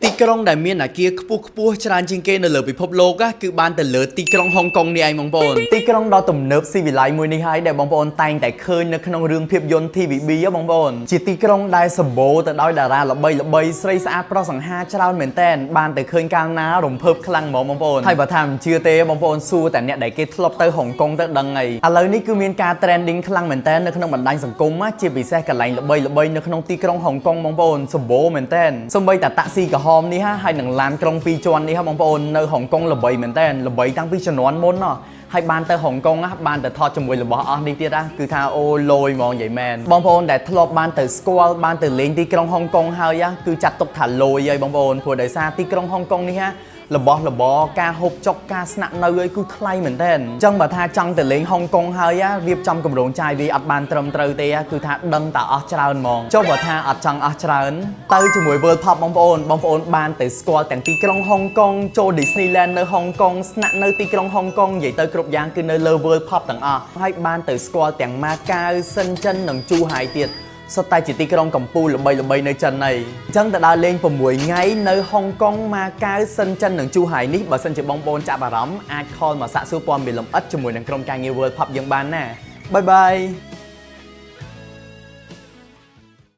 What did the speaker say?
ទីក្រុងដែលមានអាគារខ្ពស់ៗច្រើនជាងគេនៅលើពិភពលោកគឺបានទៅលើទីក្រុងហុងកុងនេះឯងបងប្អូនទីក្រុងដ៏ទំនើបស៊ីវិល័យមួយនេះហើយដែលបងប្អូនតែងតែឃើញនៅក្នុងរឿងភាពយន្ត TVB បងប្អូនជាទីក្រុងដែលសម្បូរទៅដោយតារាល្បីៗស្រីស្អាតប្រុសសង្ហាច្រើនមែនតើបានទៅឃើញកាលណារំភើបខ្លាំងហ្មងបងប្អូនហើយបើថាមិនជឿទេបងប្អូនសួរតែអ្នកដែលគេធ្លាប់ទៅហុងកុងទៅដឹងហើយឥឡូវនេះគឺមានការ trending ខ្លាំងមែនតើនៅក្នុងបណ្ដាញសង្គមជាពិសេសកន្លែងល្បីៗនៅក្នុងទីក្រុងហុងកុងបងប្អូនសម្បូរមែនតើសូម្បីតែតាក់ស៊ីក្រហមនេះហើយនឹងឡានក្រុង2ជាន់នេះបងប្អូននៅហុងកុងល្បីមែនតើល្បីតាំងពីជំនាន់មុនហើយបានទៅហុងកុងបានទៅថតជាមួយរបស់អស់នេះទៀតគឺថាអូលយហ្មងនិយាយមែនបងប្អូនដែលធ្លាប់បានទៅស្គាល់បានទៅលេងទីក្រុងហុងកុងហើយគឺចាត់ទុកថាលយហើយបងប្អូនព្រោះដោយសារទីក្រុងហុងកុងនេះរបស់របរការហូបចុកការស្នាក់នៅគឺថ្លៃមែនតើអញ្ចឹងបើថាចង់ទៅលេងហុងកុងហើយរៀបចំគម្រោងចាយវាអត់បានត្រឹមត្រូវទេគឺថាដឹងតែអស់ច្រើនហ្មងចុះបើថាអត់ចង់អស់ច្រើនទៅជាមួយ World Pop បងប្អូនបានទៅស្គាល់ទាំងទីក្រុងហុងកុងចូល Disneyland នៅហុងកុងស្នាក់នៅទីក្រុងហុងកុងនិយាយទៅគ្រប់យ៉ាងគឺនៅលើ World Pop ទាំងអស់ហើយបានទៅស្គាល់ទាំងម៉ាកាវសិនចិននិងជូហៃទៀតសុទ្ធតែជាទីក្រុងកំពូលល្បីៗនៅចិនហើយអញ្ចឹងទៅដើរលេង6ថ្ងៃនៅហុងកុងម៉ាកាវសិនចិននិងជូហៃនេះបើសិនជាបងប្អូនចាប់អារម្មណ៍អាច call មកសាកសួរព័ត៌មានលម្អិតជាមួយនឹងក្រុមការងារ World Pop យើងបានណាបាយបាយ